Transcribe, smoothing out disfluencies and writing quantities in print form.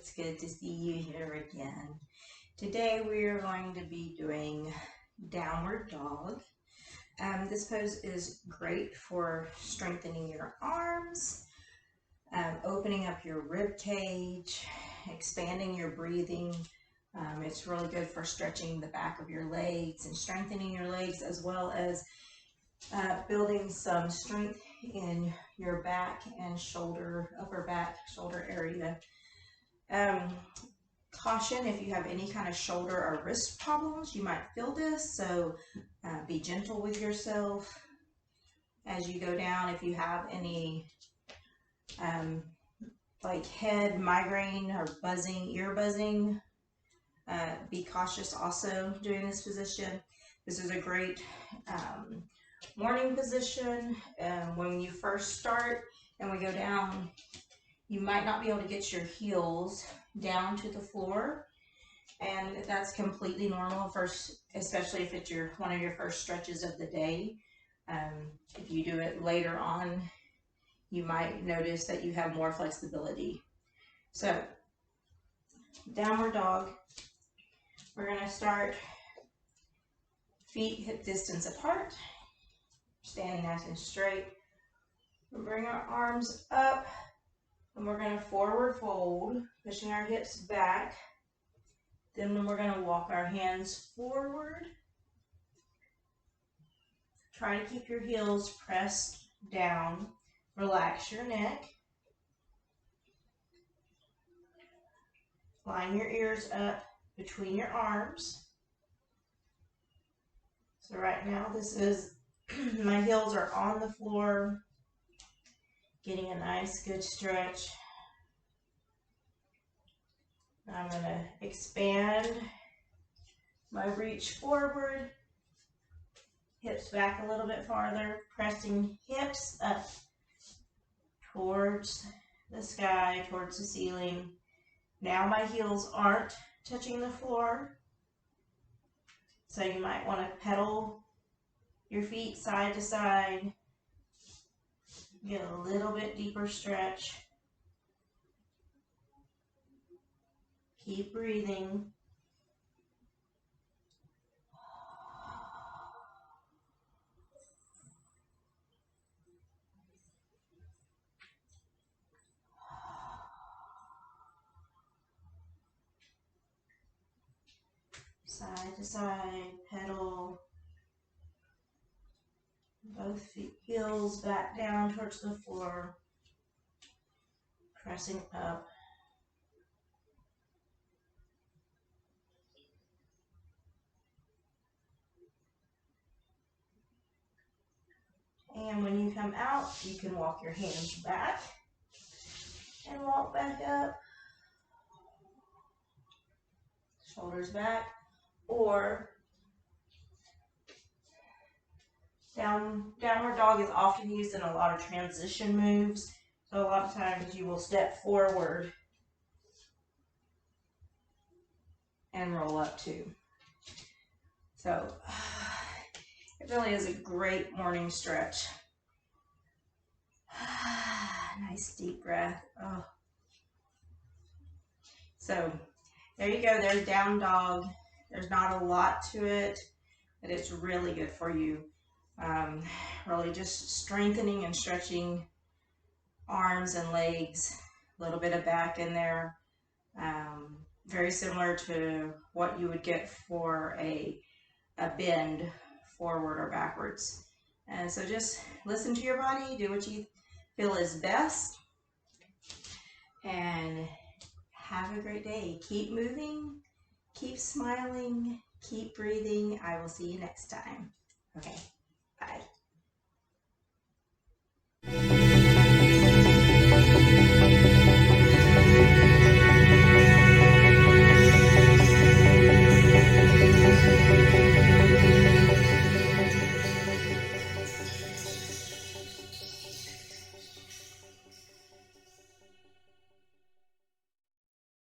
it's good to see you here again. Today we are going to be doing downward dog. This pose is great for strengthening your arms, opening up your rib cage, expanding your breathing. It's really good for stretching the back of your legs and strengthening your legs, as well as building some strength in your back and shoulder, upper back, shoulder area. Caution if you have any kind of shoulder or wrist problems, you might feel this, so be gentle with yourself as you go down. If you have any like head migraine or buzzing, ear buzzing, be cautious also doing this position. This is a great morning position. When you first start and we go down, you might not be able to get your heels down to the floor, and that's completely normal, especially if it's one of your first stretches of the day. If you do it later on, you might notice that you have more flexibility. So, downward dog. We're going to start feet hip distance apart, standing nice and straight. We'll bring our arms up, and we're going to forward fold, pushing our hips back. Then we're going to walk our hands forward. Try to keep your heels pressed down. Relax your neck. Line your ears up between your arms. So right now this is, my heels are on the floor, getting a nice good stretch. Now I'm going to expand my reach forward, hips back a little bit farther, pressing hips up towards the sky, towards the ceiling. Now my heels aren't touching the floor, so you might want to pedal your feet side to side, get a little bit deeper stretch. Keep breathing. Side to side, pedal. Both heels back down towards the floor, pressing up. And when you come out, you can walk your hands back and walk back up. Shoulders back, or downward dog is often used in a lot of transition moves. So a lot of times you will step forward and roll up too. So it really is a great morning stretch. Nice deep breath. Oh. So there you go. There's down dog. There's not a lot to it, but it's really good for you. Really just strengthening and stretching arms and legs, a little bit of back in there. Very similar to what you would get for a bend forward or backwards. And so just listen to your body, do what you feel is best, and have a great day. Keep moving, keep smiling, keep breathing. I will see you next time. Okay, bye.